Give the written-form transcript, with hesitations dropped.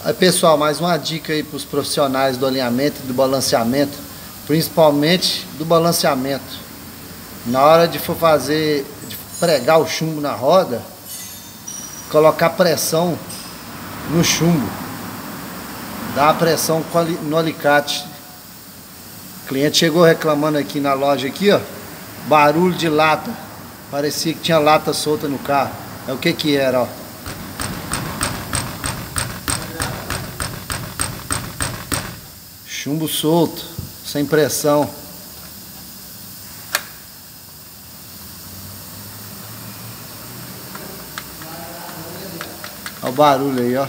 Aí, pessoal, mais uma dica aí para os profissionais do alinhamento e do balanceamento, principalmente do balanceamento. Na hora de for fazer, de pregar o chumbo na roda, colocar pressão no chumbo, dá a pressão no alicate. O cliente chegou reclamando aqui na loja aqui, ó, barulho de lata, parecia que tinha lata solta no carro. É o que que era, ó. Chumbo solto, sem pressão. Olha o barulho aí, ó.